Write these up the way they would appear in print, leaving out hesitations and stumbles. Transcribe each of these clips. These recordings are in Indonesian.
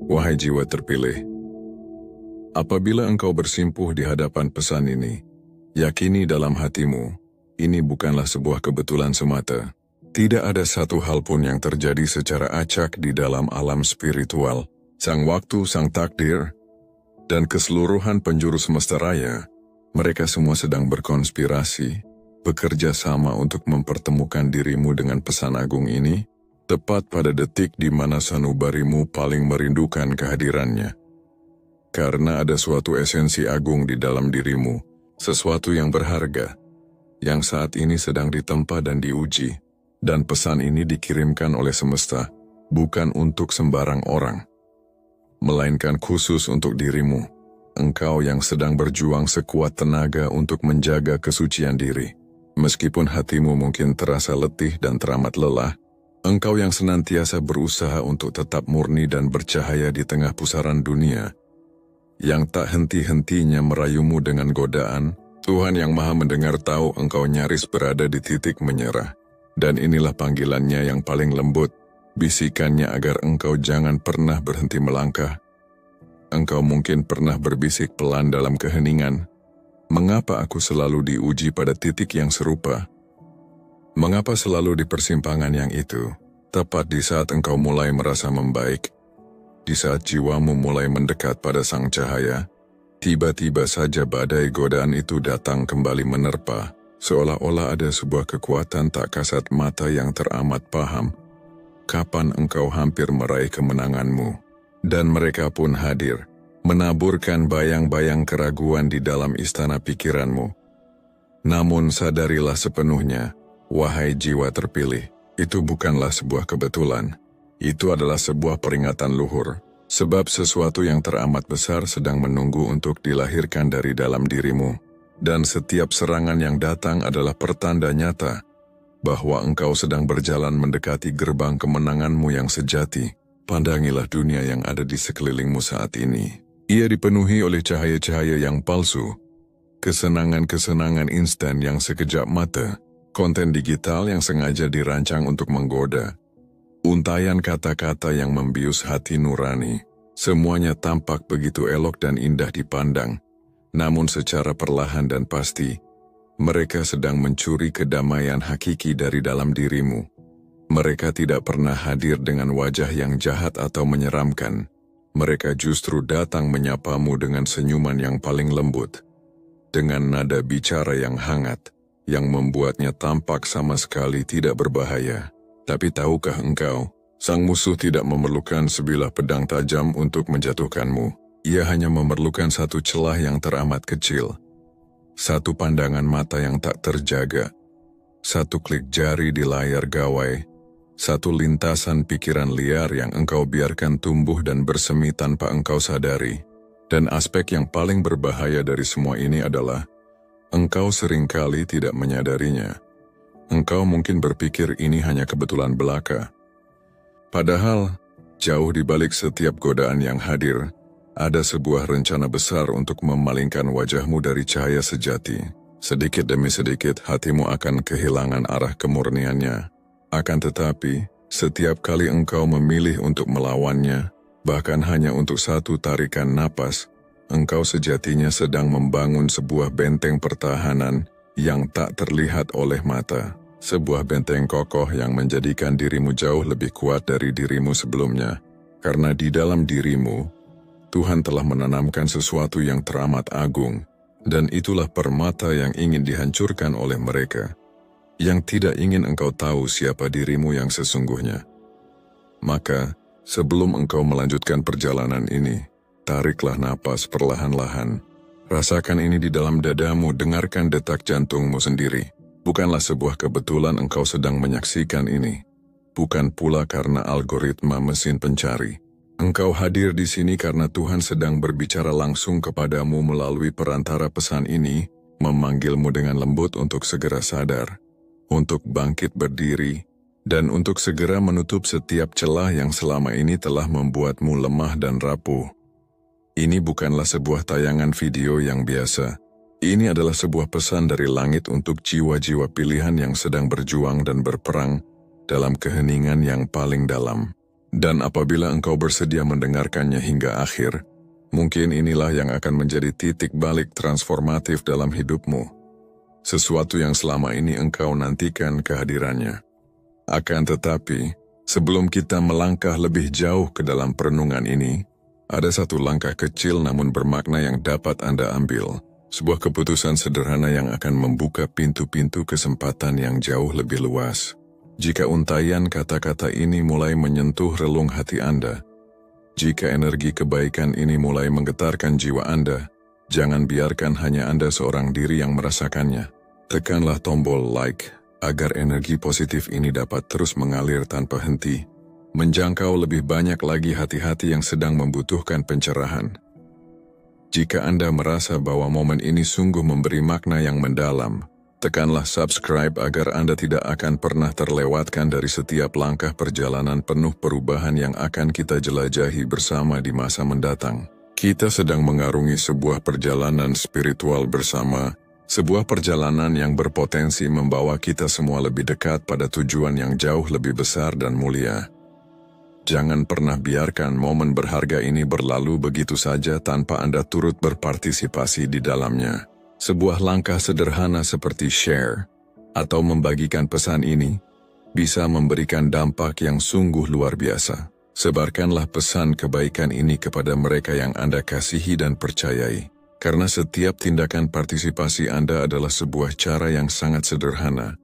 Wahai jiwa terpilih, apabila engkau bersimpuh di hadapan pesan ini, yakini dalam hatimu, ini bukanlah sebuah kebetulan semata. Tidak ada satu hal pun yang terjadi secara acak di dalam alam spiritual, sang waktu, sang takdir, dan keseluruhan penjuru semesta raya. Mereka semua sedang berkonspirasi, bekerja sama untuk mempertemukan dirimu dengan pesan agung ini, tepat pada detik di mana sanubarimu paling merindukan kehadirannya. Karena ada suatu esensi agung di dalam dirimu, sesuatu yang berharga, yang saat ini sedang ditempa dan diuji, dan pesan ini dikirimkan oleh semesta, bukan untuk sembarang orang, melainkan khusus untuk dirimu, engkau yang sedang berjuang sekuat tenaga untuk menjaga kesucian diri. Meskipun hatimu mungkin terasa letih dan teramat lelah, engkau yang senantiasa berusaha untuk tetap murni dan bercahaya di tengah pusaran dunia, yang tak henti-hentinya merayumu dengan godaan. Tuhan yang Maha Mendengar tahu engkau nyaris berada di titik menyerah. Dan inilah panggilannya yang paling lembut, bisikannya agar engkau jangan pernah berhenti melangkah. Engkau mungkin pernah berbisik pelan dalam keheningan, mengapa aku selalu diuji pada titik yang serupa? Mengapa selalu di persimpangan yang itu, tepat di saat engkau mulai merasa membaik, di saat jiwamu mulai mendekat pada sang cahaya, tiba-tiba saja badai godaan itu datang kembali menerpa, seolah-olah ada sebuah kekuatan tak kasat mata yang teramat paham kapan engkau hampir meraih kemenanganmu. Dan mereka pun hadir, menaburkan bayang-bayang keraguan di dalam istana pikiranmu. Namun sadarilah sepenuhnya, wahai jiwa terpilih, itu bukanlah sebuah kebetulan. Itu adalah sebuah peringatan luhur, sebab sesuatu yang teramat besar sedang menunggu untuk dilahirkan dari dalam dirimu. Dan setiap serangan yang datang adalah pertanda nyata bahwa engkau sedang berjalan mendekati gerbang kemenanganmu yang sejati. Pandangilah dunia yang ada di sekelilingmu saat ini. Ia dipenuhi oleh cahaya-cahaya yang palsu, kesenangan-kesenangan instan yang sekejap mata, konten digital yang sengaja dirancang untuk menggoda, untayan kata-kata yang membius hati nurani. Semuanya tampak begitu elok dan indah dipandang. Namun secara perlahan dan pasti, mereka sedang mencuri kedamaian hakiki dari dalam dirimu. Mereka tidak pernah hadir dengan wajah yang jahat atau menyeramkan. Mereka justru datang menyapamu dengan senyuman yang paling lembut, dengan nada bicara yang hangat, yang membuatnya tampak sama sekali tidak berbahaya. Tapi tahukah engkau, sang musuh tidak memerlukan sebilah pedang tajam untuk menjatuhkanmu. Ia hanya memerlukan satu celah yang teramat kecil, satu pandangan mata yang tak terjaga, satu klik jari di layar gawai, satu lintasan pikiran liar yang engkau biarkan tumbuh dan bersemi tanpa engkau sadari. Dan aspek yang paling berbahaya dari semua ini adalah, engkau seringkali tidak menyadarinya. Engkau mungkin berpikir ini hanya kebetulan belaka. Padahal, jauh di balik setiap godaan yang hadir, ada sebuah rencana besar untuk memalingkan wajahmu dari cahaya sejati. Sedikit demi sedikit hatimu akan kehilangan arah kemurniannya. Akan tetapi, setiap kali engkau memilih untuk melawannya, bahkan hanya untuk satu tarikan napas, engkau sejatinya sedang membangun sebuah benteng pertahanan yang tak terlihat oleh mata. Sebuah benteng kokoh yang menjadikan dirimu jauh lebih kuat dari dirimu sebelumnya. Karena di dalam dirimu, Tuhan telah menanamkan sesuatu yang teramat agung, dan itulah permata yang ingin dihancurkan oleh mereka, yang tidak ingin engkau tahu siapa dirimu yang sesungguhnya. Maka, sebelum engkau melanjutkan perjalanan ini, tariklah napas perlahan-lahan. Rasakan ini di dalam dadamu, dengarkan detak jantungmu sendiri. Bukanlah sebuah kebetulan engkau sedang menyaksikan ini. Bukan pula karena algoritma mesin pencari. Engkau hadir di sini karena Tuhan sedang berbicara langsung kepadamu melalui perantara pesan ini, memanggilmu dengan lembut untuk segera sadar, untuk bangkit berdiri, dan untuk segera menutup setiap celah yang selama ini telah membuatmu lemah dan rapuh. Ini bukanlah sebuah tayangan video yang biasa. Ini adalah sebuah pesan dari langit untuk jiwa-jiwa pilihan yang sedang berjuang dan berperang dalam keheningan yang paling dalam. Dan apabila engkau bersedia mendengarkannya hingga akhir, mungkin inilah yang akan menjadi titik balik transformatif dalam hidupmu. Sesuatu yang selama ini engkau nantikan kehadirannya. Akan tetapi, sebelum kita melangkah lebih jauh ke dalam perenungan ini, ada satu langkah kecil namun bermakna yang dapat Anda ambil. Sebuah keputusan sederhana yang akan membuka pintu-pintu kesempatan yang jauh lebih luas. Jika untayan kata-kata ini mulai menyentuh relung hati Anda, jika energi kebaikan ini mulai menggetarkan jiwa Anda, jangan biarkan hanya Anda seorang diri yang merasakannya. Tekanlah tombol like, agar energi positif ini dapat terus mengalir tanpa henti, menjangkau lebih banyak lagi hati-hati yang sedang membutuhkan pencerahan. Jika Anda merasa bahwa momen ini sungguh memberi makna yang mendalam, tekanlah subscribe agar Anda tidak akan pernah terlewatkan dari setiap langkah perjalanan penuh perubahan yang akan kita jelajahi bersama di masa mendatang. Kita sedang mengarungi sebuah perjalanan spiritual bersama, sebuah perjalanan yang berpotensi membawa kita semua lebih dekat pada tujuan yang jauh lebih besar dan mulia. Jangan pernah biarkan momen berharga ini berlalu begitu saja tanpa Anda turut berpartisipasi di dalamnya. Sebuah langkah sederhana seperti share atau membagikan pesan ini bisa memberikan dampak yang sungguh luar biasa. Sebarkanlah pesan kebaikan ini kepada mereka yang Anda kasihi dan percayai. Karena setiap tindakan partisipasi Anda adalah sebuah cara yang sangat sederhana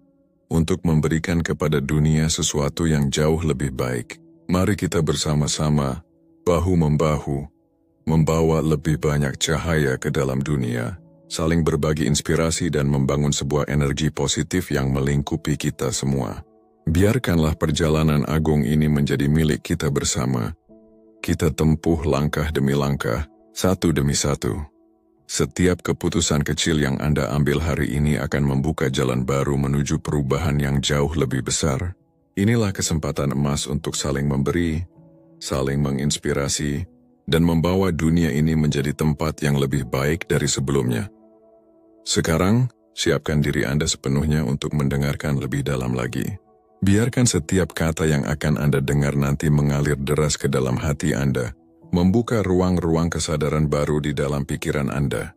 untuk memberikan kepada dunia sesuatu yang jauh lebih baik. Mari kita bersama-sama, bahu-membahu, membawa lebih banyak cahaya ke dalam dunia, saling berbagi inspirasi dan membangun sebuah energi positif yang melingkupi kita semua. Biarkanlah perjalanan agung ini menjadi milik kita bersama. Kita tempuh langkah demi langkah, satu demi satu. Setiap keputusan kecil yang Anda ambil hari ini akan membuka jalan baru menuju perubahan yang jauh lebih besar. Inilah kesempatan emas untuk saling memberi, saling menginspirasi, dan membawa dunia ini menjadi tempat yang lebih baik dari sebelumnya. Sekarang, siapkan diri Anda sepenuhnya untuk mendengarkan lebih dalam lagi. Biarkan setiap kata yang akan Anda dengar nanti mengalir deras ke dalam hati Anda, membuka ruang-ruang kesadaran baru di dalam pikiran Anda.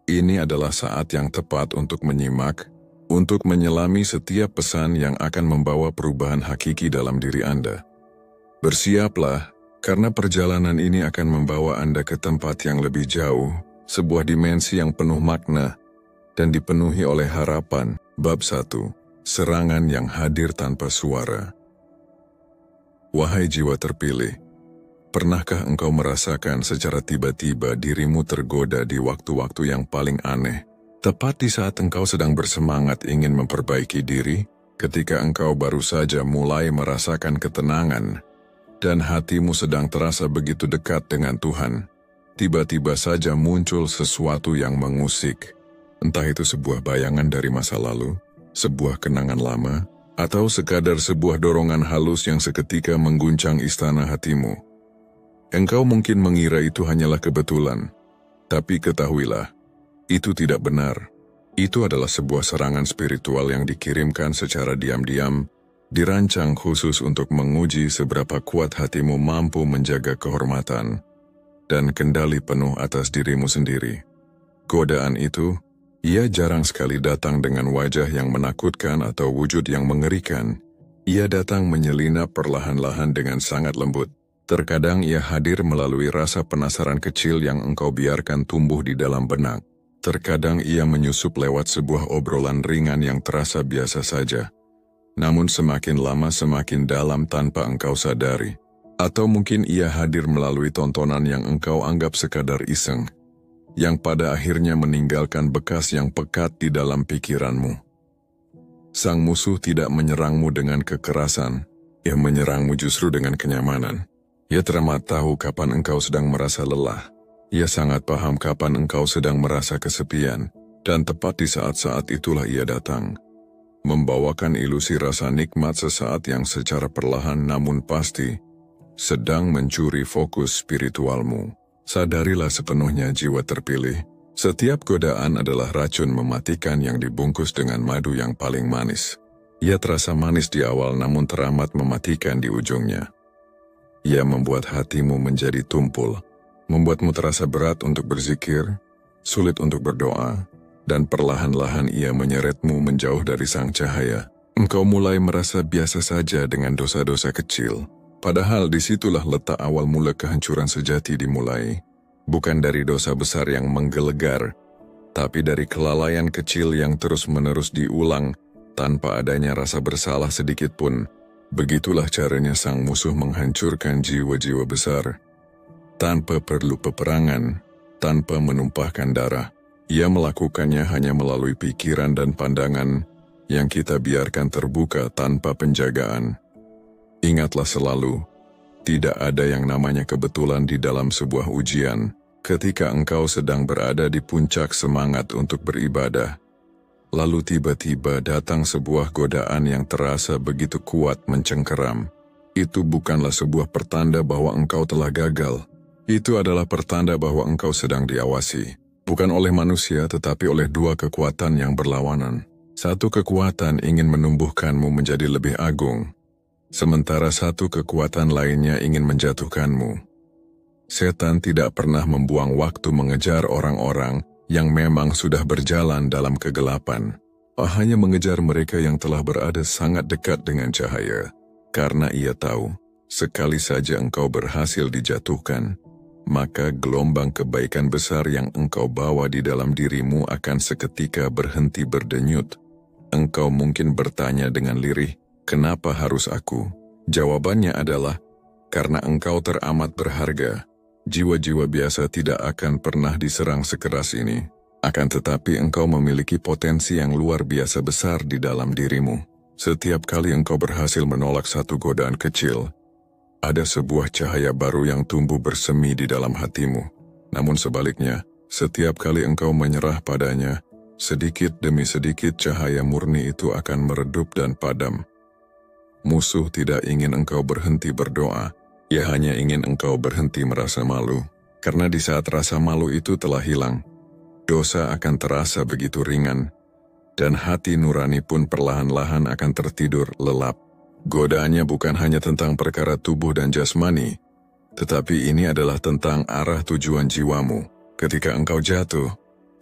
Ini adalah saat yang tepat untuk menyimak, untuk menyelami setiap pesan yang akan membawa perubahan hakiki dalam diri Anda. Bersiaplah, karena perjalanan ini akan membawa Anda ke tempat yang lebih jauh, sebuah dimensi yang penuh makna, dan dipenuhi oleh harapan. Bab 1. Serangan yang hadir tanpa suara. Wahai jiwa terpilih, pernahkah engkau merasakan secara tiba-tiba dirimu tergoda di waktu-waktu yang paling aneh? Tepat di saat engkau sedang bersemangat ingin memperbaiki diri, ketika engkau baru saja mulai merasakan ketenangan, dan hatimu sedang terasa begitu dekat dengan Tuhan, tiba-tiba saja muncul sesuatu yang mengusik. Entah itu sebuah bayangan dari masa lalu, sebuah kenangan lama, atau sekadar sebuah dorongan halus yang seketika mengguncang istana hatimu. Engkau mungkin mengira itu hanyalah kebetulan, tapi ketahuilah, itu tidak benar. Itu adalah sebuah serangan spiritual yang dikirimkan secara diam-diam, dirancang khusus untuk menguji seberapa kuat hatimu mampu menjaga kehormatan dan kendali penuh atas dirimu sendiri. Godaan itu, ia jarang sekali datang dengan wajah yang menakutkan atau wujud yang mengerikan. Ia datang menyelinap perlahan-lahan dengan sangat lembut. Terkadang ia hadir melalui rasa penasaran kecil yang engkau biarkan tumbuh di dalam benak. Terkadang ia menyusup lewat sebuah obrolan ringan yang terasa biasa saja, namun semakin lama semakin dalam tanpa engkau sadari. Atau mungkin ia hadir melalui tontonan yang engkau anggap sekadar iseng, yang pada akhirnya meninggalkan bekas yang pekat di dalam pikiranmu. Sang musuh tidak menyerangmu dengan kekerasan, ia menyerangmu justru dengan kenyamanan. Ia teramat tahu kapan engkau sedang merasa lelah. Ia sangat paham kapan engkau sedang merasa kesepian, dan tepat di saat-saat itulah ia datang, membawakan ilusi rasa nikmat sesaat yang secara perlahan namun pasti sedang mencuri fokus spiritualmu. Sadarilah sepenuhnya jiwa terpilih, setiap godaan adalah racun mematikan yang dibungkus dengan madu yang paling manis. Ia terasa manis di awal namun teramat mematikan di ujungnya. Ia membuat hatimu menjadi tumpul, membuatmu terasa berat untuk berzikir, sulit untuk berdoa, dan perlahan-lahan ia menyeretmu menjauh dari sang cahaya. Engkau mulai merasa biasa saja dengan dosa-dosa kecil. Padahal disitulah letak awal mula kehancuran sejati dimulai. Bukan dari dosa besar yang menggelegar, tapi dari kelalaian kecil yang terus-menerus diulang tanpa adanya rasa bersalah sedikit pun. Begitulah caranya sang musuh menghancurkan jiwa-jiwa besar. Tanpa perlu peperangan, tanpa menumpahkan darah, ia melakukannya hanya melalui pikiran dan pandangan yang kita biarkan terbuka tanpa penjagaan. Ingatlah selalu, tidak ada yang namanya kebetulan di dalam sebuah ujian. Ketika engkau sedang berada di puncak semangat untuk beribadah, lalu tiba-tiba datang sebuah godaan yang terasa begitu kuat mencengkeram. Itu bukanlah sebuah pertanda bahwa engkau telah gagal. Itu adalah pertanda bahwa engkau sedang diawasi. Bukan oleh manusia tetapi oleh dua kekuatan yang berlawanan. Satu kekuatan ingin menumbuhkanmu menjadi lebih agung, sementara satu kekuatan lainnya ingin menjatuhkanmu. Setan tidak pernah membuang waktu mengejar orang-orang yang memang sudah berjalan dalam kegelapan. Hanya mengejar mereka yang telah berada sangat dekat dengan cahaya. Karena ia tahu, sekali saja engkau berhasil dijatuhkan, maka gelombang kebaikan besar yang engkau bawa di dalam dirimu akan seketika berhenti berdenyut. Engkau mungkin bertanya dengan lirih, kenapa harus aku? Jawabannya adalah, karena engkau teramat berharga. Jiwa-jiwa biasa tidak akan pernah diserang sekeras ini. Akan tetapi engkau memiliki potensi yang luar biasa besar di dalam dirimu. Setiap kali engkau berhasil menolak satu godaan kecil, ada sebuah cahaya baru yang tumbuh bersemi di dalam hatimu. Namun sebaliknya, setiap kali engkau menyerah padanya, sedikit demi sedikit cahaya murni itu akan meredup dan padam. Musuh tidak ingin engkau berhenti berdoa. Ia hanya ingin engkau berhenti merasa malu, karena di saat rasa malu itu telah hilang, dosa akan terasa begitu ringan, dan hati nurani pun perlahan-lahan akan tertidur lelap. Godaannya bukan hanya tentang perkara tubuh dan jasmani, tetapi ini adalah tentang arah tujuan jiwamu. Ketika engkau jatuh,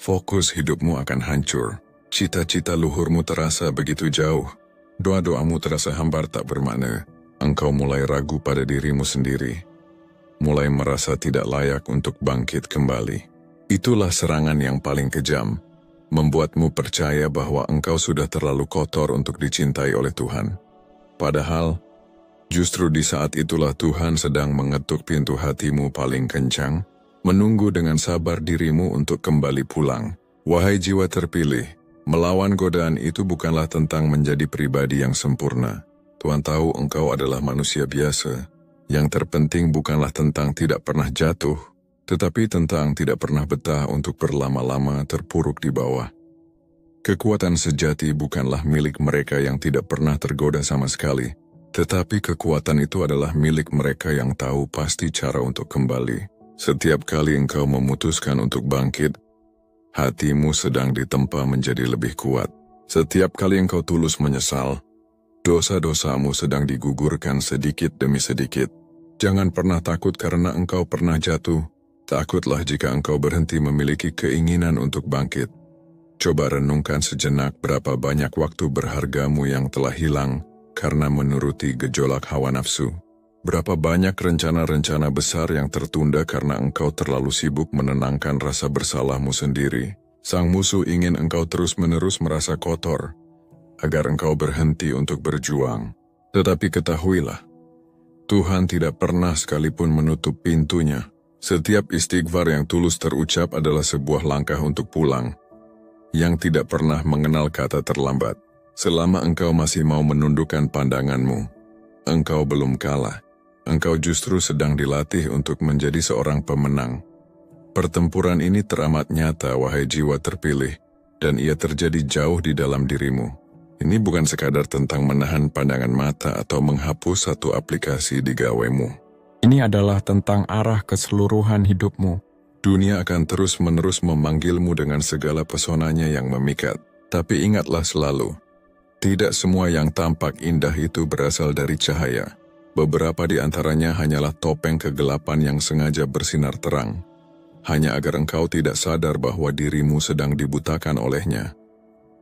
fokus hidupmu akan hancur. Cita-cita luhurmu terasa begitu jauh, doa-doamu terasa hambar tak bermakna. Engkau mulai ragu pada dirimu sendiri, mulai merasa tidak layak untuk bangkit kembali. Itulah serangan yang paling kejam, membuatmu percaya bahwa engkau sudah terlalu kotor untuk dicintai oleh Tuhan. Padahal, justru di saat itulah Tuhan sedang mengetuk pintu hatimu paling kencang, menunggu dengan sabar dirimu untuk kembali pulang. Wahai jiwa terpilih, melawan godaan itu bukanlah tentang menjadi pribadi yang sempurna. Tuhan tahu engkau adalah manusia biasa. Yang terpenting bukanlah tentang tidak pernah jatuh, tetapi tentang tidak pernah betah untuk berlama-lama terpuruk di bawah. Kekuatan sejati bukanlah milik mereka yang tidak pernah tergoda sama sekali, tetapi kekuatan itu adalah milik mereka yang tahu pasti cara untuk kembali. Setiap kali engkau memutuskan untuk bangkit, hatimu sedang ditempa menjadi lebih kuat. Setiap kali engkau tulus menyesal, dosa-dosamu sedang digugurkan sedikit demi sedikit. Jangan pernah takut karena engkau pernah jatuh. Takutlah jika engkau berhenti memiliki keinginan untuk bangkit. Coba renungkan sejenak berapa banyak waktu berhargamu yang telah hilang karena menuruti gejolak hawa nafsu. Berapa banyak rencana-rencana besar yang tertunda karena engkau terlalu sibuk menenangkan rasa bersalahmu sendiri. Sang musuh ingin engkau terus-menerus merasa kotor, agar engkau berhenti untuk berjuang. Tetapi ketahuilah, Tuhan tidak pernah sekalipun menutup pintunya. Setiap istighfar yang tulus terucap adalah sebuah langkah untuk pulang, yang tidak pernah mengenal kata terlambat. Selama engkau masih mau menundukkan pandanganmu, engkau belum kalah. Engkau justru sedang dilatih untuk menjadi seorang pemenang. Pertempuran ini teramat nyata, wahai jiwa terpilih, dan ia terjadi jauh di dalam dirimu. Ini bukan sekadar tentang menahan pandangan mata atau menghapus satu aplikasi di gawaimu. Ini adalah tentang arah keseluruhan hidupmu. Dunia akan terus-menerus memanggilmu dengan segala pesonanya yang memikat. Tapi ingatlah selalu, tidak semua yang tampak indah itu berasal dari cahaya. Beberapa di antaranya hanyalah topeng kegelapan yang sengaja bersinar terang, hanya agar engkau tidak sadar bahwa dirimu sedang dibutakan olehnya.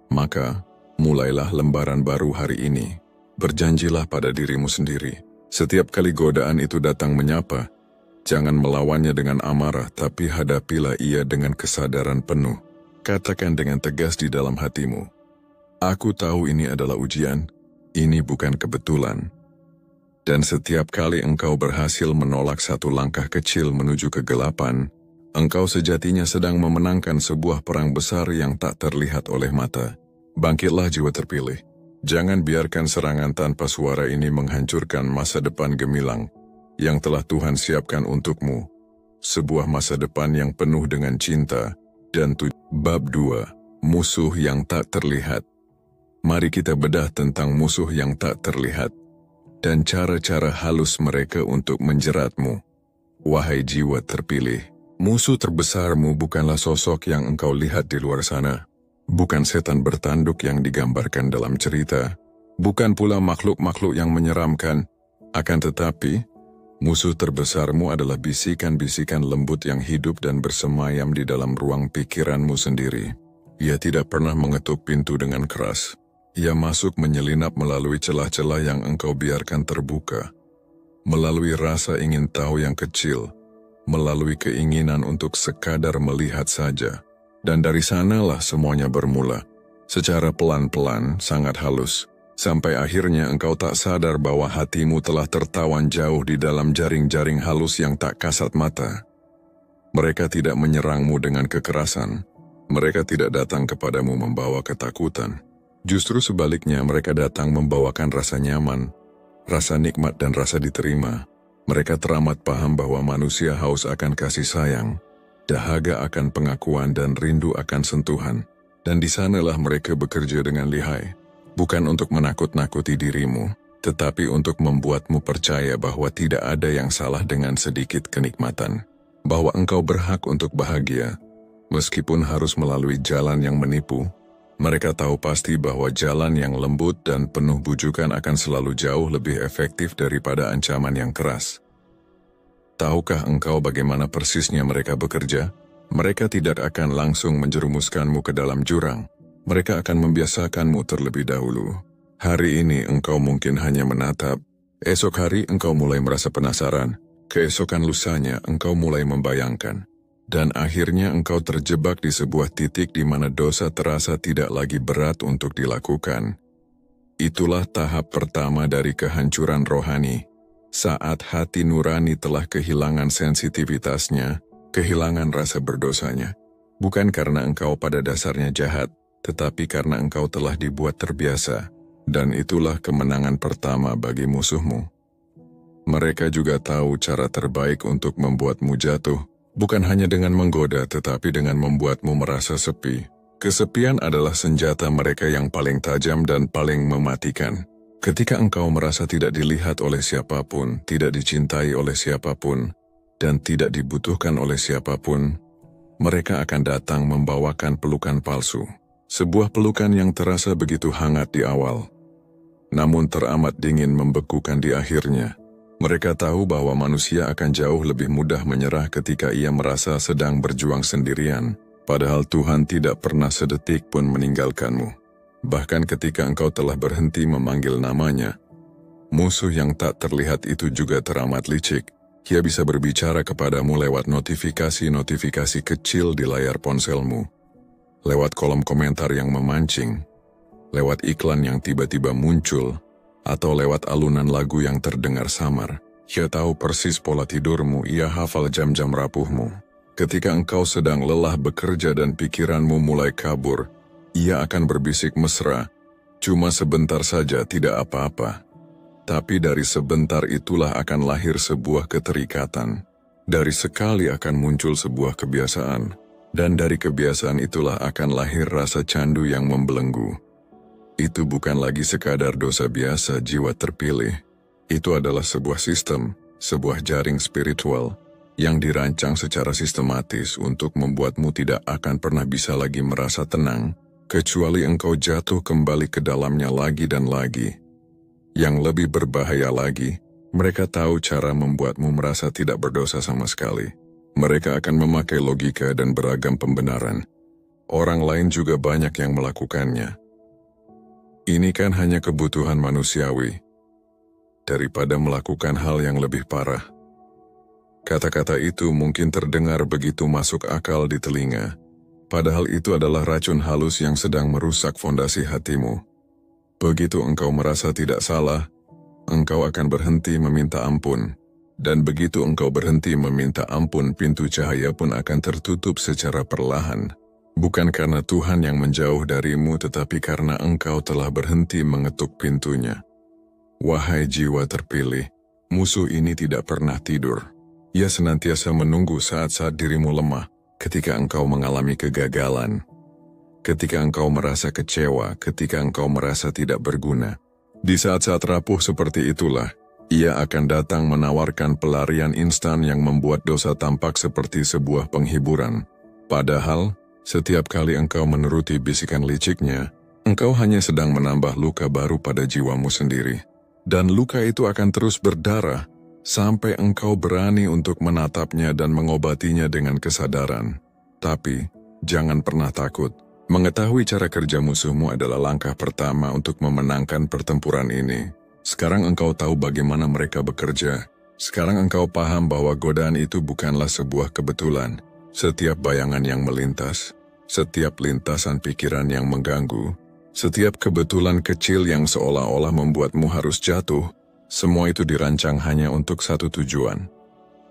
Maka, mulailah lembaran baru hari ini. Berjanjilah pada dirimu sendiri. Setiap kali godaan itu datang menyapa, jangan melawannya dengan amarah, tapi hadapilah ia dengan kesadaran penuh. Katakan dengan tegas di dalam hatimu, aku tahu ini adalah ujian, ini bukan kebetulan. Dan setiap kali engkau berhasil menolak satu langkah kecil menuju kegelapan, engkau sejatinya sedang memenangkan sebuah perang besar yang tak terlihat oleh mata. Bangkitlah jiwa terpilih. Jangan biarkan serangan tanpa suara ini menghancurkan masa depan gemilang yang telah Tuhan siapkan untukmu. Sebuah masa depan yang penuh dengan cinta dan Bab 2. Musuh yang tak terlihat. Mari kita bedah tentang musuh yang tak terlihat dan cara-cara halus mereka untuk menjeratmu. Wahai jiwa terpilih, musuh terbesarmu bukanlah sosok yang engkau lihat di luar sana. Bukan setan bertanduk yang digambarkan dalam cerita. Bukan pula makhluk-makhluk yang menyeramkan. Akan tetapi, musuh terbesarmu adalah bisikan-bisikan lembut yang hidup dan bersemayam di dalam ruang pikiranmu sendiri. Ia tidak pernah mengetuk pintu dengan keras. Ia masuk menyelinap melalui celah-celah yang engkau biarkan terbuka. Melalui rasa ingin tahu yang kecil. Melalui keinginan untuk sekadar melihat saja. Dan dari sanalah semuanya bermula. Secara pelan-pelan, sangat halus. Sampai akhirnya engkau tak sadar bahwa hatimu telah tertawan jauh di dalam jaring-jaring halus yang tak kasat mata. Mereka tidak menyerangmu dengan kekerasan. Mereka tidak datang kepadamu membawa ketakutan. Justru sebaliknya, mereka datang membawakan rasa nyaman, rasa nikmat dan rasa diterima. Mereka teramat paham bahwa manusia haus akan kasih sayang, dahaga akan pengakuan dan rindu akan sentuhan. Dan di sanalah mereka bekerja dengan lihai. Bukan untuk menakut-nakuti dirimu, tetapi untuk membuatmu percaya bahwa tidak ada yang salah dengan sedikit kenikmatan. Bahwa engkau berhak untuk bahagia, meskipun harus melalui jalan yang menipu. Mereka tahu pasti bahwa jalan yang lembut dan penuh bujukan akan selalu jauh lebih efektif daripada ancaman yang keras. Tahukah engkau bagaimana persisnya mereka bekerja? Mereka tidak akan langsung menjerumuskanmu ke dalam jurang. Mereka akan membiasakanmu terlebih dahulu. Hari ini engkau mungkin hanya menatap. Esok hari engkau mulai merasa penasaran. Keesokan lusanya engkau mulai membayangkan. Dan akhirnya engkau terjebak di sebuah titik di mana dosa terasa tidak lagi berat untuk dilakukan. Itulah tahap pertama dari kehancuran rohani. Saat hati nurani telah kehilangan sensitivitasnya, kehilangan rasa berdosanya. Bukan karena engkau pada dasarnya jahat, tetapi karena engkau telah dibuat terbiasa. Dan itulah kemenangan pertama bagi musuhmu. Mereka juga tahu cara terbaik untuk membuatmu jatuh. Bukan hanya dengan menggoda, tetapi dengan membuatmu merasa sepi. Kesepian adalah senjata mereka yang paling tajam dan paling mematikan. Ketika engkau merasa tidak dilihat oleh siapapun, tidak dicintai oleh siapapun, dan tidak dibutuhkan oleh siapapun, mereka akan datang membawakan pelukan palsu. Sebuah pelukan yang terasa begitu hangat di awal, namun teramat dingin membekukan di akhirnya. Mereka tahu bahwa manusia akan jauh lebih mudah menyerah ketika ia merasa sedang berjuang sendirian, padahal Tuhan tidak pernah sedetik pun meninggalkanmu. Bahkan ketika engkau telah berhenti memanggil namanya, musuh yang tak terlihat itu juga teramat licik. Ia bisa berbicara kepadamu lewat notifikasi-notifikasi kecil di layar ponselmu, lewat kolom komentar yang memancing, lewat iklan yang tiba-tiba muncul, atau lewat alunan lagu yang terdengar samar. Ia tahu persis pola tidurmu, ia hafal jam-jam rapuhmu. Ketika engkau sedang lelah bekerja dan pikiranmu mulai kabur, ia akan berbisik mesra, cuma sebentar saja, tidak apa-apa. Tapi dari sebentar itulah akan lahir sebuah keterikatan. Dari sekali akan muncul sebuah kebiasaan, dan dari kebiasaan itulah akan lahir rasa candu yang membelenggu. Itu bukan lagi sekadar dosa biasa, jiwa terpilih. Itu adalah sebuah sistem, sebuah jaring spiritual yang dirancang secara sistematis untuk membuatmu tidak akan pernah bisa lagi merasa tenang, kecuali engkau jatuh kembali ke dalamnya lagi dan lagi. Yang lebih berbahaya lagi, Mereka tahu cara membuatmu merasa tidak berdosa sama sekali. Mereka akan memakai logika dan beragam pembenaran. Orang lain juga banyak yang melakukannya. Ini kan hanya kebutuhan manusiawi, daripada melakukan hal yang lebih parah. Kata-kata itu mungkin terdengar begitu masuk akal di telinga, padahal itu adalah racun halus yang sedang merusak fondasi hatimu. Begitu engkau merasa tidak salah, engkau akan berhenti meminta ampun, dan begitu engkau berhenti meminta ampun, pintu cahaya pun akan tertutup secara perlahan. Bukan karena Tuhan yang menjauh darimu, tetapi karena engkau telah berhenti mengetuk pintunya. Wahai jiwa terpilih, musuh ini tidak pernah tidur. Ia senantiasa menunggu saat-saat dirimu lemah, ketika engkau mengalami kegagalan, ketika engkau merasa kecewa, ketika engkau merasa tidak berguna. Di saat-saat rapuh seperti itulah, ia akan datang menawarkan pelarian instan yang membuat dosa tampak seperti sebuah penghiburan. Padahal, setiap kali engkau menuruti bisikan liciknya, engkau hanya sedang menambah luka baru pada jiwamu sendiri. Dan luka itu akan terus berdarah, sampai engkau berani untuk menatapnya dan mengobatinya dengan kesadaran. Tapi, jangan pernah takut. Mengetahui cara kerja musuhmu adalah langkah pertama untuk memenangkan pertempuran ini. Sekarang engkau tahu bagaimana mereka bekerja. Sekarang engkau paham bahwa godaan itu bukanlah sebuah kebetulan. Setiap bayangan yang melintas, setiap lintasan pikiran yang mengganggu, setiap kebetulan kecil yang seolah-olah membuatmu harus jatuh, semua itu dirancang hanya untuk satu tujuan: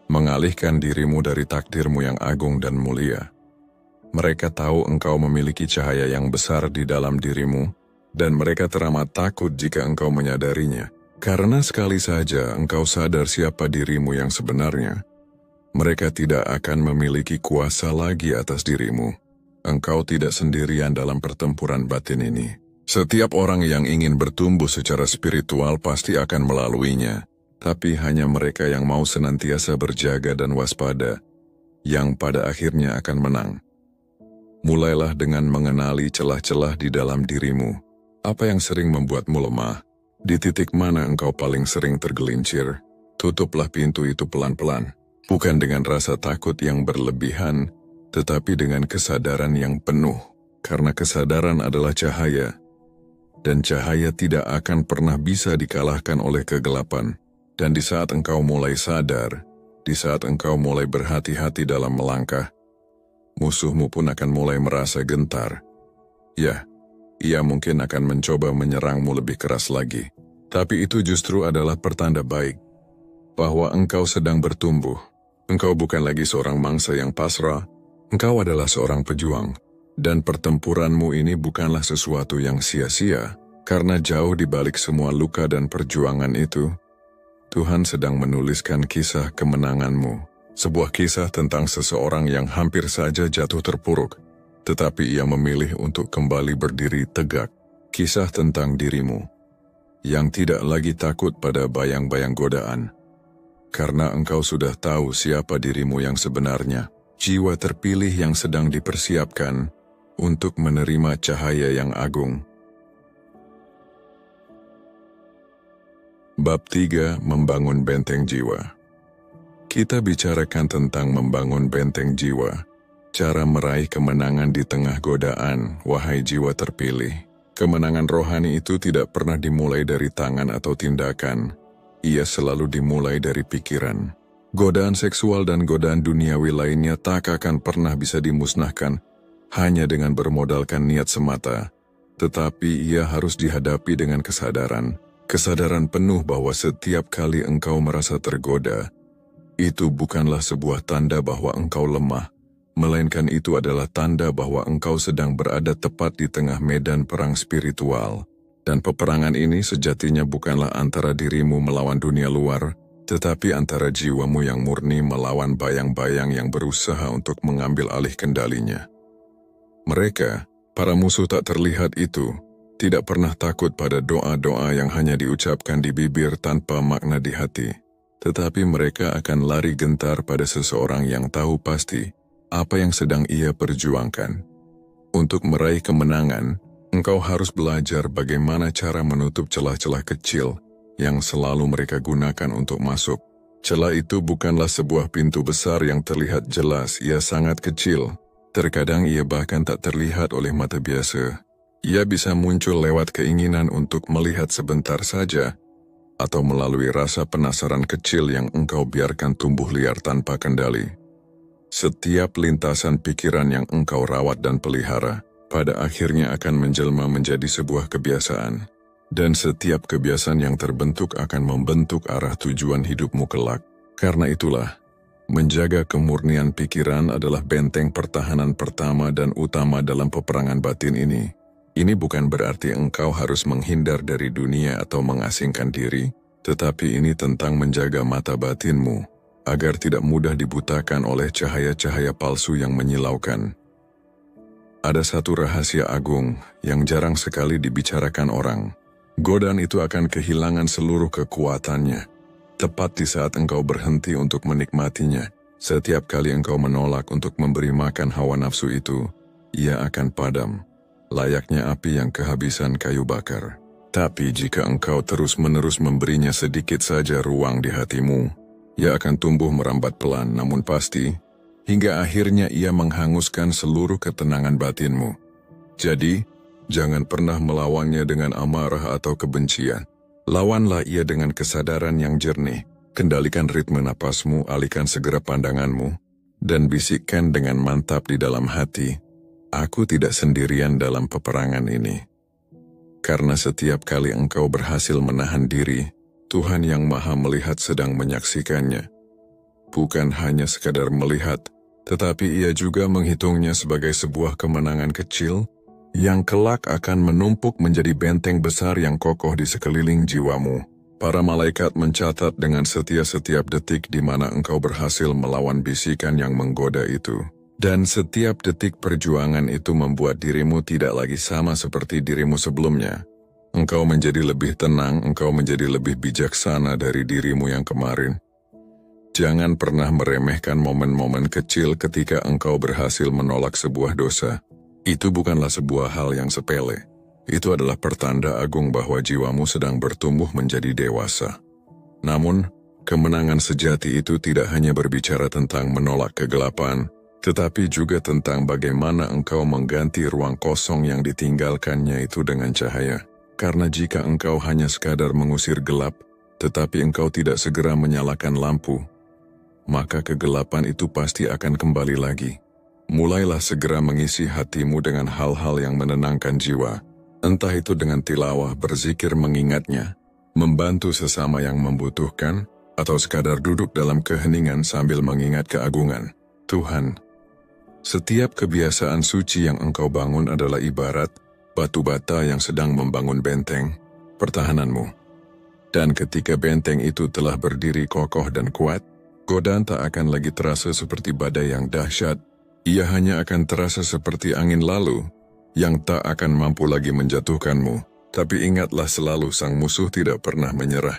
mengalihkan dirimu dari takdirmu yang agung dan mulia. Mereka tahu engkau memiliki cahaya yang besar di dalam dirimu, dan mereka teramat takut jika engkau menyadarinya. Karena sekali saja engkau sadar siapa dirimu yang sebenarnya, mereka tidak akan memiliki kuasa lagi atas dirimu. Engkau tidak sendirian dalam pertempuran batin ini. Setiap orang yang ingin bertumbuh secara spiritual pasti akan melaluinya, tapi hanya mereka yang mau senantiasa berjaga dan waspada, yang pada akhirnya akan menang. Mulailah dengan mengenali celah-celah di dalam dirimu. Apa yang sering membuatmu lemah? Di titik mana engkau paling sering tergelincir? Tutuplah pintu itu pelan-pelan. Bukan dengan rasa takut yang berlebihan, tetapi dengan kesadaran yang penuh. Karena kesadaran adalah cahaya, dan cahaya tidak akan pernah bisa dikalahkan oleh kegelapan. Dan di saat engkau mulai sadar, di saat engkau mulai berhati-hati dalam melangkah, musuhmu pun akan mulai merasa gentar. Ya, ia mungkin akan mencoba menyerangmu lebih keras lagi. Tapi itu justru adalah pertanda baik, bahwa engkau sedang bertumbuh. Engkau bukan lagi seorang mangsa yang pasrah, engkau adalah seorang pejuang. Dan pertempuranmu ini bukanlah sesuatu yang sia-sia, karena jauh di balik semua luka dan perjuangan itu, Tuhan sedang menuliskan kisah kemenanganmu. Sebuah kisah tentang seseorang yang hampir saja jatuh terpuruk, tetapi ia memilih untuk kembali berdiri tegak. Kisah tentang dirimu, yang tidak lagi takut pada bayang-bayang godaan. Karena engkau sudah tahu siapa dirimu yang sebenarnya, jiwa terpilih yang sedang dipersiapkan untuk menerima cahaya yang agung. Bab 3. Membangun benteng jiwa. Kita bicarakan tentang membangun benteng jiwa, cara meraih kemenangan di tengah godaan, wahai jiwa terpilih. Kemenangan rohani itu tidak pernah dimulai dari tangan atau tindakan, ia selalu dimulai dari pikiran. Godaan seksual dan godaan duniawi lainnya tak akan pernah bisa dimusnahkan hanya dengan bermodalkan niat semata, tetapi ia harus dihadapi dengan kesadaran penuh bahwa setiap kali engkau merasa tergoda, itu bukanlah sebuah tanda bahwa engkau lemah, melainkan itu adalah tanda bahwa engkau sedang berada tepat di tengah medan perang spiritual. Dan peperangan ini sejatinya bukanlah antara dirimu melawan dunia luar, tetapi antara jiwamu yang murni melawan bayang-bayang yang berusaha untuk mengambil alih kendalinya. Mereka, para musuh tak terlihat itu, tidak pernah takut pada doa-doa yang hanya diucapkan di bibir tanpa makna di hati. Tetapi mereka akan lari gentar pada seseorang yang tahu pasti apa yang sedang ia perjuangkan. Untuk meraih kemenangan, engkau harus belajar bagaimana cara menutup celah-celah kecil yang selalu mereka gunakan untuk masuk. Celah itu bukanlah sebuah pintu besar yang terlihat jelas, ia sangat kecil. Terkadang ia bahkan tak terlihat oleh mata biasa. Ia bisa muncul lewat keinginan untuk melihat sebentar saja, atau melalui rasa penasaran kecil yang engkau biarkan tumbuh liar tanpa kendali. Setiap lintasan pikiran yang engkau rawat dan pelihara, pada akhirnya akan menjelma menjadi sebuah kebiasaan. Dan setiap kebiasaan yang terbentuk akan membentuk arah tujuan hidupmu kelak. Karena itulah, menjaga kemurnian pikiran adalah benteng pertahanan pertama dan utama dalam peperangan batin ini. Ini bukan berarti engkau harus menghindar dari dunia atau mengasingkan diri, tetapi ini tentang menjaga mata batinmu, agar tidak mudah dibutakan oleh cahaya-cahaya palsu yang menyilaukan. Ada satu rahasia agung yang jarang sekali dibicarakan orang. Godaan itu akan kehilangan seluruh kekuatannya. Tepat di saat engkau berhenti untuk menikmatinya, setiap kali engkau menolak untuk memberi makan hawa nafsu itu, ia akan padam, layaknya api yang kehabisan kayu bakar. Tapi jika engkau terus-menerus memberinya sedikit saja ruang di hatimu, ia akan tumbuh merambat pelan namun pasti, hingga akhirnya ia menghanguskan seluruh ketenangan batinmu. Jadi, jangan pernah melawannya dengan amarah atau kebencian. Lawanlah ia dengan kesadaran yang jernih. Kendalikan ritme napasmu, alihkan segera pandanganmu, dan bisikkan dengan mantap di dalam hati, aku tidak sendirian dalam peperangan ini. Karena setiap kali engkau berhasil menahan diri, Tuhan yang Maha Melihat sedang menyaksikannya. Bukan hanya sekadar melihat, tetapi ia juga menghitungnya sebagai sebuah kemenangan kecil, yang kelak akan menumpuk menjadi benteng besar yang kokoh di sekeliling jiwamu. Para malaikat mencatat dengan setia setiap detik di mana engkau berhasil melawan bisikan yang menggoda itu. Dan setiap detik perjuangan itu membuat dirimu tidak lagi sama seperti dirimu sebelumnya. Engkau menjadi lebih tenang, engkau menjadi lebih bijaksana dari dirimu yang kemarin. Jangan pernah meremehkan momen-momen kecil ketika engkau berhasil menolak sebuah dosa. Itu bukanlah sebuah hal yang sepele. Itu adalah pertanda agung bahwa jiwamu sedang bertumbuh menjadi dewasa. Namun, kemenangan sejati itu tidak hanya berbicara tentang menolak kegelapan, tetapi juga tentang bagaimana engkau mengganti ruang kosong yang ditinggalkannya itu dengan cahaya. Karena jika engkau hanya sekadar mengusir gelap, tetapi engkau tidak segera menyalakan lampu, maka kegelapan itu pasti akan kembali lagi. Mulailah segera mengisi hatimu dengan hal-hal yang menenangkan jiwa, entah itu dengan tilawah berzikir mengingatnya, membantu sesama yang membutuhkan, atau sekadar duduk dalam keheningan sambil mengingat keagungan Tuhan. Setiap kebiasaan suci yang engkau bangun adalah ibarat batu bata yang sedang membangun benteng pertahananmu. Dan ketika benteng itu telah berdiri kokoh dan kuat, godaan tak akan lagi terasa seperti badai yang dahsyat. Ia hanya akan terasa seperti angin lalu, yang tak akan mampu lagi menjatuhkanmu. Tapi ingatlah selalu sang musuh tidak pernah menyerah.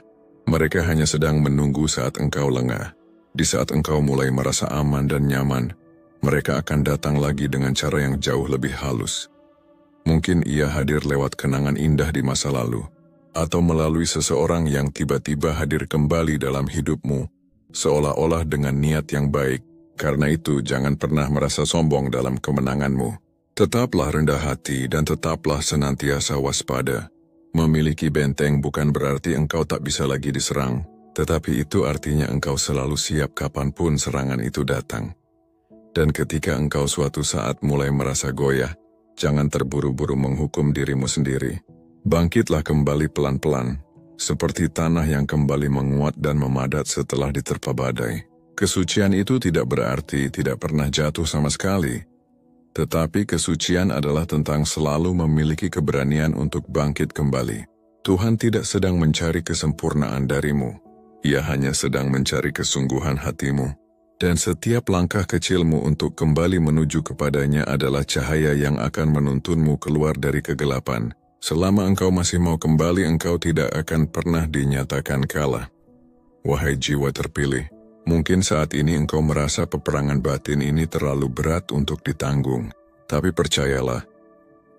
Mereka hanya sedang menunggu saat engkau lengah. Di saat engkau mulai merasa aman dan nyaman, mereka akan datang lagi dengan cara yang jauh lebih halus. Mungkin ia hadir lewat kenangan indah di masa lalu, atau melalui seseorang yang tiba-tiba hadir kembali dalam hidupmu, seolah-olah dengan niat yang baik. Karena itu, jangan pernah merasa sombong dalam kemenanganmu. Tetaplah rendah hati dan tetaplah senantiasa waspada. Memiliki benteng bukan berarti engkau tak bisa lagi diserang, tetapi itu artinya engkau selalu siap kapanpun serangan itu datang. Dan ketika engkau suatu saat mulai merasa goyah, jangan terburu-buru menghukum dirimu sendiri. Bangkitlah kembali pelan-pelan, seperti tanah yang kembali menguat dan memadat setelah diterpa badai. Kesucian itu tidak berarti tidak pernah jatuh sama sekali. Tetapi kesucian adalah tentang selalu memiliki keberanian untuk bangkit kembali. Tuhan tidak sedang mencari kesempurnaan darimu. Ia hanya sedang mencari kesungguhan hatimu. Dan setiap langkah kecilmu untuk kembali menuju kepadanya adalah cahaya yang akan menuntunmu keluar dari kegelapan. Selama engkau masih mau kembali, engkau tidak akan pernah dinyatakan kalah. Wahai jiwa terpilih, mungkin saat ini engkau merasa peperangan batin ini terlalu berat untuk ditanggung. Tapi percayalah,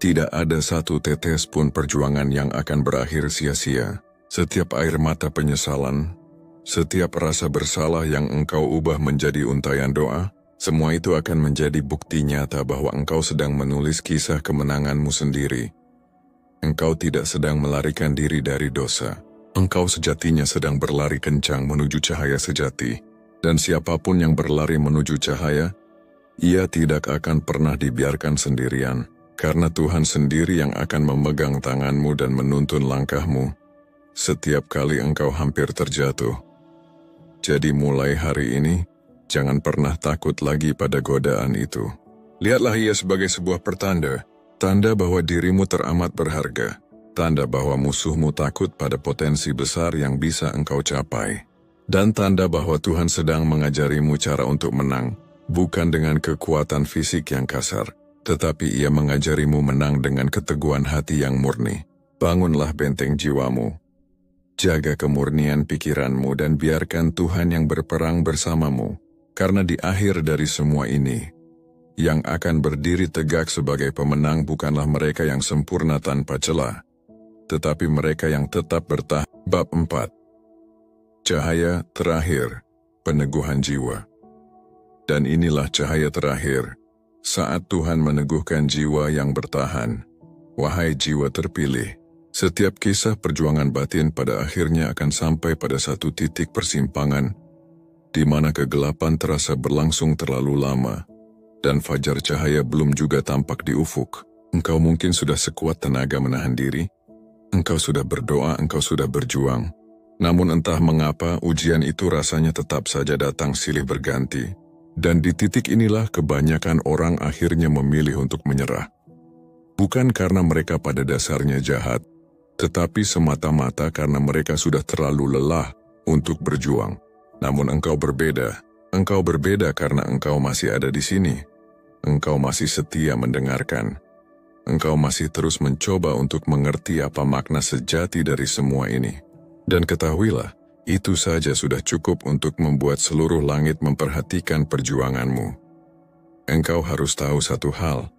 tidak ada satu tetes pun perjuangan yang akan berakhir sia-sia. Setiap air mata penyesalan, setiap rasa bersalah yang engkau ubah menjadi untayan doa, semua itu akan menjadi bukti nyata bahwa engkau sedang menulis kisah kemenanganmu sendiri. Engkau tidak sedang melarikan diri dari dosa. Engkau sejatinya sedang berlari kencang menuju cahaya sejati. Dan siapapun yang berlari menuju cahaya, ia tidak akan pernah dibiarkan sendirian, karena Tuhan sendiri yang akan memegang tanganmu dan menuntun langkahmu setiap kali engkau hampir terjatuh. Jadi mulai hari ini, jangan pernah takut lagi pada godaan itu. Lihatlah ia sebagai sebuah pertanda, tanda bahwa dirimu teramat berharga, tanda bahwa musuhmu takut pada potensi besar yang bisa engkau capai, dan tanda bahwa Tuhan sedang mengajarimu cara untuk menang, bukan dengan kekuatan fisik yang kasar, tetapi ia mengajarimu menang dengan keteguhan hati yang murni. Bangunlah benteng jiwamu. Jaga kemurnian pikiranmu dan biarkan Tuhan yang berperang bersamamu, karena di akhir dari semua ini, yang akan berdiri tegak sebagai pemenang bukanlah mereka yang sempurna tanpa celah, tetapi mereka yang tetap bertahan. Bab 4. Cahaya terakhir, peneguhan jiwa. Dan inilah cahaya terakhir, saat Tuhan meneguhkan jiwa yang bertahan. Wahai jiwa terpilih, setiap kisah perjuangan batin pada akhirnya akan sampai pada satu titik persimpangan, di mana kegelapan terasa berlangsung terlalu lama, dan fajar cahaya belum juga tampak di ufuk. Engkau mungkin sudah sekuat tenaga menahan diri, engkau sudah berdoa, engkau sudah berjuang, namun entah mengapa ujian itu rasanya tetap saja datang silih berganti, dan di titik inilah kebanyakan orang akhirnya memilih untuk menyerah. Bukan karena mereka pada dasarnya jahat, tetapi semata-mata karena mereka sudah terlalu lelah untuk berjuang. Namun engkau berbeda. Engkau berbeda karena engkau masih ada di sini. Engkau masih setia mendengarkan. Engkau masih terus mencoba untuk mengerti apa makna sejati dari semua ini. Dan ketahuilah, itu saja sudah cukup untuk membuat seluruh langit memperhatikan perjuanganmu. Engkau harus tahu satu hal.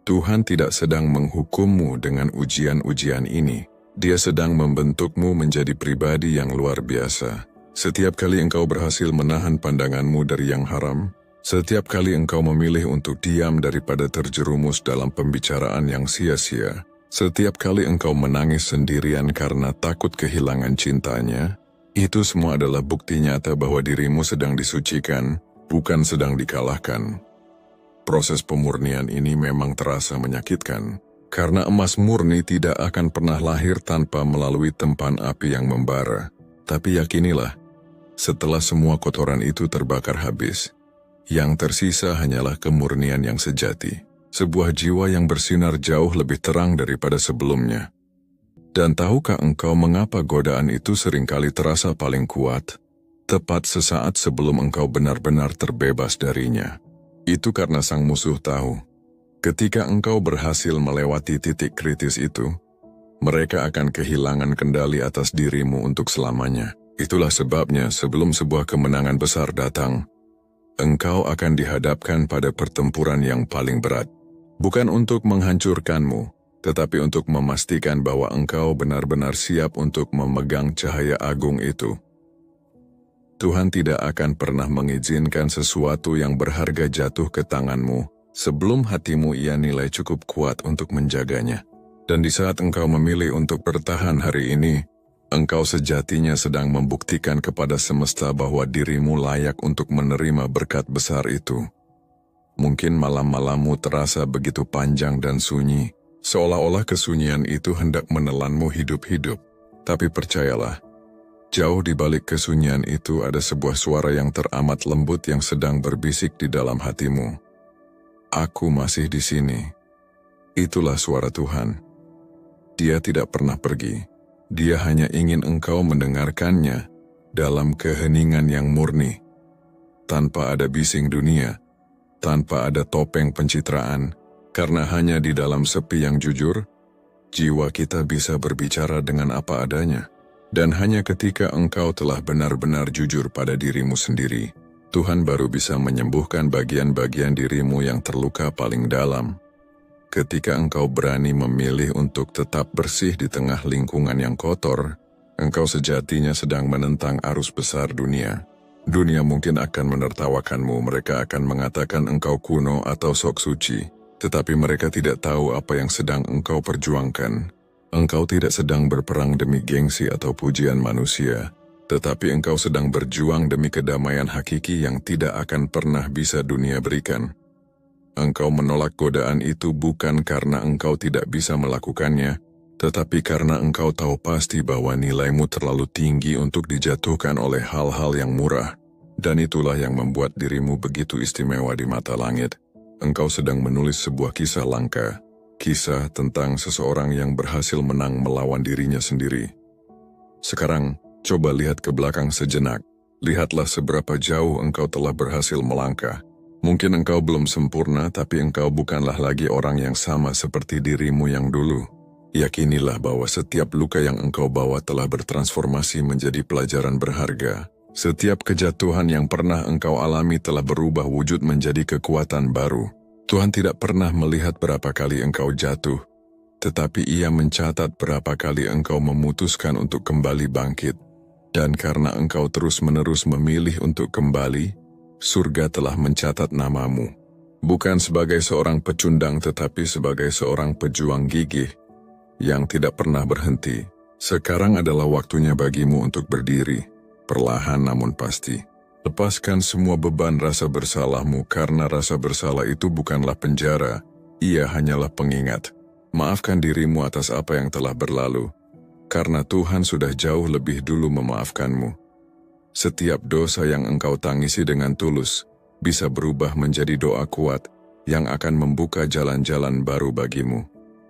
Tuhan tidak sedang menghukummu dengan ujian-ujian ini. Dia sedang membentukmu menjadi pribadi yang luar biasa. Setiap kali engkau berhasil menahan pandanganmu dari yang haram, setiap kali engkau memilih untuk diam daripada terjerumus dalam pembicaraan yang sia-sia, setiap kali engkau menangis sendirian karena takut kehilangan cintanya, itu semua adalah bukti nyata bahwa dirimu sedang disucikan, bukan sedang dikalahkan. Proses pemurnian ini memang terasa menyakitkan, karena emas murni tidak akan pernah lahir tanpa melalui tempan api yang membara. Tapi yakinilah, setelah semua kotoran itu terbakar habis, yang tersisa hanyalah kemurnian yang sejati. Sebuah jiwa yang bersinar jauh lebih terang daripada sebelumnya. Dan tahukah engkau mengapa godaan itu seringkali terasa paling kuat? Tepat sesaat sebelum engkau benar-benar terbebas darinya. Itu karena sang musuh tahu, ketika engkau berhasil melewati titik kritis itu, mereka akan kehilangan kendali atas dirimu untuk selamanya. Itulah sebabnya sebelum sebuah kemenangan besar datang, engkau akan dihadapkan pada pertempuran yang paling berat. Bukan untuk menghancurkanmu, tetapi untuk memastikan bahwa engkau benar-benar siap untuk memegang cahaya agung itu. Tuhan tidak akan pernah mengizinkan sesuatu yang berharga jatuh ke tanganmu sebelum hatimu ia nilai cukup kuat untuk menjaganya. Dan di saat engkau memilih untuk bertahan hari ini, engkau sejatinya sedang membuktikan kepada semesta bahwa dirimu layak untuk menerima berkat besar itu. Mungkin malam-malammu terasa begitu panjang dan sunyi, seolah-olah kesunyian itu hendak menelanmu hidup-hidup. Tapi percayalah, jauh di balik kesunyian itu ada sebuah suara yang teramat lembut yang sedang berbisik di dalam hatimu. Aku masih di sini. Itulah suara Tuhan. Dia tidak pernah pergi. Dia hanya ingin engkau mendengarkannya dalam keheningan yang murni, tanpa ada bising dunia, tanpa ada topeng pencitraan, karena hanya di dalam sepi yang jujur, jiwa kita bisa berbicara dengan apa adanya. Dan hanya ketika engkau telah benar-benar jujur pada dirimu sendiri, Tuhan baru bisa menyembuhkan bagian-bagian dirimu yang terluka paling dalam. Ketika engkau berani memilih untuk tetap bersih di tengah lingkungan yang kotor, Engkau sejatinya sedang menentang arus besar dunia. Dunia mungkin akan menertawakanmu, mereka akan mengatakan engkau kuno atau sok suci. Tetapi mereka tidak tahu apa yang sedang engkau perjuangkan. Engkau tidak sedang berperang demi gengsi atau pujian manusia, tetapi engkau sedang berjuang demi kedamaian hakiki yang tidak akan pernah bisa dunia berikan. Engkau menolak godaan itu bukan karena engkau tidak bisa melakukannya, tetapi karena engkau tahu pasti bahwa nilaimu terlalu tinggi untuk dijatuhkan oleh hal-hal yang murah, dan itulah yang membuat dirimu begitu istimewa di mata langit. Engkau sedang menulis sebuah kisah langka, kisah tentang seseorang yang berhasil menang melawan dirinya sendiri. Sekarang, coba lihat ke belakang sejenak. Lihatlah seberapa jauh engkau telah berhasil melangkah. Mungkin engkau belum sempurna, tapi engkau bukanlah lagi orang yang sama seperti dirimu yang dulu. Yakinilah bahwa setiap luka yang engkau bawa telah bertransformasi menjadi pelajaran berharga. Setiap kejatuhan yang pernah engkau alami telah berubah wujud menjadi kekuatan baru. Tuhan tidak pernah melihat berapa kali engkau jatuh, tetapi Ia mencatat berapa kali engkau memutuskan untuk kembali bangkit. Dan karena engkau terus-menerus memilih untuk kembali, surga telah mencatat namamu. Bukan sebagai seorang pecundang, tetapi sebagai seorang pejuang gigih yang tidak pernah berhenti. Sekarang adalah waktunya bagimu untuk berdiri. Perlahan namun pasti. Lepaskan semua beban rasa bersalahmu, karena rasa bersalah itu bukanlah penjara, ia hanyalah pengingat. Maafkan dirimu atas apa yang telah berlalu, karena Tuhan sudah jauh lebih dulu memaafkanmu. Setiap dosa yang engkau tangisi dengan tulus bisa berubah menjadi doa kuat yang akan membuka jalan-jalan baru bagimu.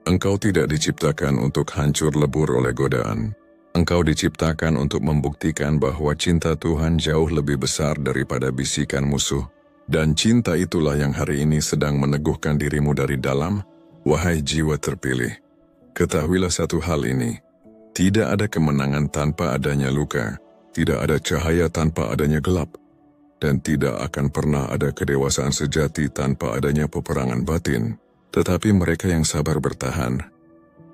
Engkau tidak diciptakan untuk hancur lebur oleh godaan. Engkau diciptakan untuk membuktikan bahwa cinta Tuhan jauh lebih besar daripada bisikan musuh. Dan cinta itulah yang hari ini sedang meneguhkan dirimu dari dalam. Wahai jiwa terpilih, ketahuilah satu hal ini. Tidak ada kemenangan tanpa adanya luka. Tidak ada cahaya tanpa adanya gelap. Dan tidak akan pernah ada kedewasaan sejati tanpa adanya peperangan batin. Tetapi mereka yang sabar bertahan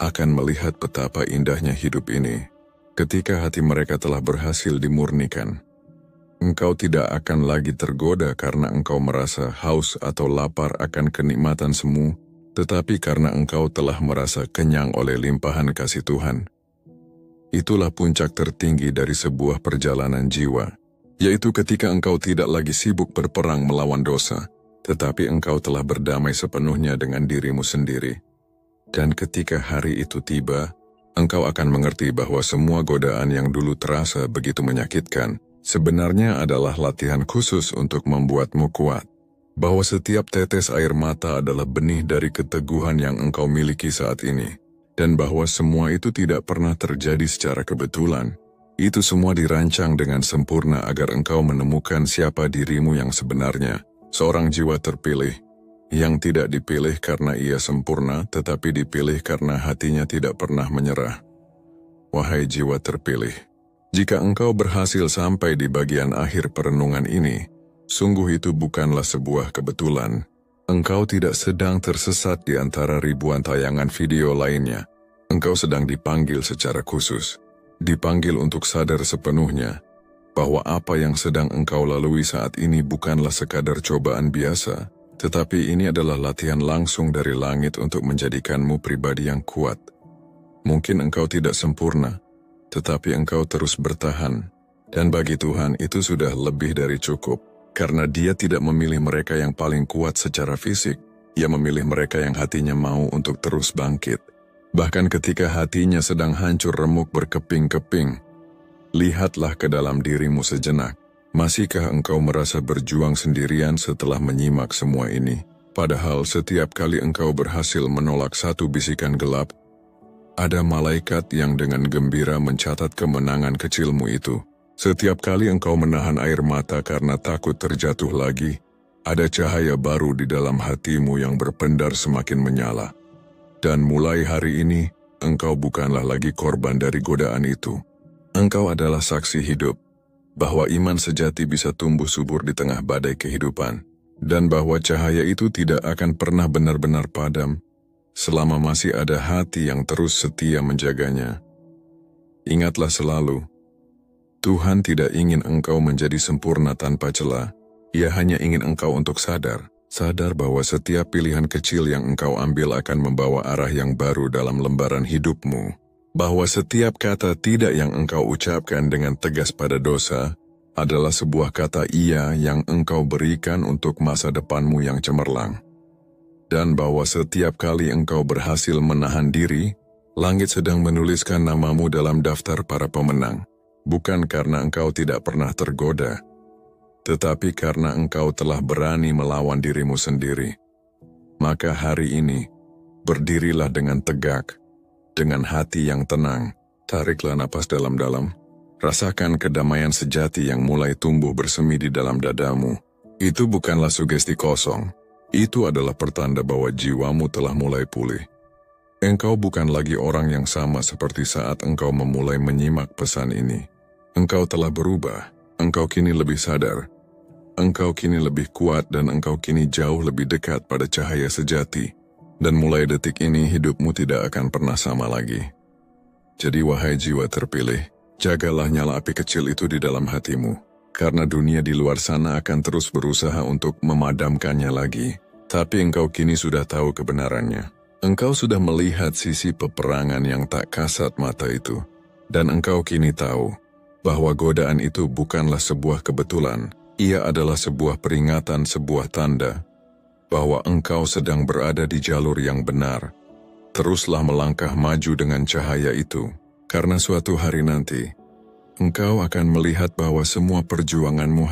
akan melihat betapa indahnya hidup ini. Ketika hati mereka telah berhasil dimurnikan, engkau tidak akan lagi tergoda karena engkau merasa haus atau lapar akan kenikmatan semu, tetapi karena engkau telah merasa kenyang oleh limpahan kasih Tuhan. Itulah puncak tertinggi dari sebuah perjalanan jiwa, yaitu ketika engkau tidak lagi sibuk berperang melawan dosa, tetapi engkau telah berdamai sepenuhnya dengan dirimu sendiri. Dan ketika hari itu tiba, engkau akan mengerti bahwa semua godaan yang dulu terasa begitu menyakitkan, sebenarnya adalah latihan khusus untuk membuatmu kuat. Bahwa setiap tetes air mata adalah benih dari keteguhan yang engkau miliki saat ini. Dan bahwa semua itu tidak pernah terjadi secara kebetulan. Itu semua dirancang dengan sempurna agar engkau menemukan siapa dirimu yang sebenarnya. Seorang jiwa terpilih, yang tidak dipilih karena ia sempurna, tetapi dipilih karena hatinya tidak pernah menyerah. Wahai jiwa terpilih, jika engkau berhasil sampai di bagian akhir perenungan ini, sungguh itu bukanlah sebuah kebetulan. Engkau tidak sedang tersesat di antara ribuan tayangan video lainnya. Engkau sedang dipanggil secara khusus. Dipanggil untuk sadar sepenuhnya bahwa apa yang sedang engkau lalui saat ini bukanlah sekadar cobaan biasa, tetapi ini adalah latihan langsung dari langit untuk menjadikanmu pribadi yang kuat. Mungkin engkau tidak sempurna, tetapi engkau terus bertahan. Dan bagi Tuhan itu sudah lebih dari cukup, karena Dia tidak memilih mereka yang paling kuat secara fisik. Ia memilih mereka yang hatinya mau untuk terus bangkit. Bahkan ketika hatinya sedang hancur remuk berkeping-keping, lihatlah ke dalam dirimu sejenak. Masihkah engkau merasa berjuang sendirian setelah menyimak semua ini? Padahal setiap kali engkau berhasil menolak satu bisikan gelap, ada malaikat yang dengan gembira mencatat kemenangan kecilmu itu. Setiap kali engkau menahan air mata karena takut terjatuh lagi, ada cahaya baru di dalam hatimu yang berpendar semakin menyala. Dan mulai hari ini, engkau bukanlah lagi korban dari godaan itu. Engkau adalah saksi hidup bahwa iman sejati bisa tumbuh subur di tengah badai kehidupan, dan bahwa cahaya itu tidak akan pernah benar-benar padam selama masih ada hati yang terus setia menjaganya. Ingatlah selalu, Tuhan tidak ingin engkau menjadi sempurna tanpa celah. Ia hanya ingin engkau untuk sadar bahwa setiap pilihan kecil yang engkau ambil akan membawa arah yang baru dalam lembaran hidupmu. Bahwa setiap kata tidak yang engkau ucapkan dengan tegas pada dosa adalah sebuah kata iya yang engkau berikan untuk masa depanmu yang cemerlang. Dan bahwa setiap kali engkau berhasil menahan diri, langit sedang menuliskan namamu dalam daftar para pemenang. Bukan karena engkau tidak pernah tergoda, tetapi karena engkau telah berani melawan dirimu sendiri. Maka hari ini, berdirilah dengan tegak, dengan hati yang tenang. Tariklah napas dalam-dalam. Rasakan kedamaian sejati yang mulai tumbuh bersemi di dalam dadamu. Itu bukanlah sugesti kosong. Itu adalah pertanda bahwa jiwamu telah mulai pulih. Engkau bukan lagi orang yang sama seperti saat engkau memulai menyimak pesan ini. Engkau telah berubah, engkau kini lebih sadar, engkau kini lebih kuat dan engkau kini jauh lebih dekat pada cahaya sejati. Dan mulai detik ini hidupmu tidak akan pernah sama lagi. Jadi wahai jiwa terpilih, jagalah nyala api kecil itu di dalam hatimu, karena dunia di luar sana akan terus berusaha untuk memadamkannya lagi. Tapi engkau kini sudah tahu kebenarannya. Engkau sudah melihat sisi peperangan yang tak kasat mata itu. Dan engkau kini tahu bahwa godaan itu bukanlah sebuah kebetulan, ia adalah sebuah peringatan, sebuah tanda bahwa engkau sedang berada di jalur yang benar. Teruslah melangkah maju dengan cahaya itu, karena suatu hari nanti, engkau akan melihat bahwa semua perjuanganmu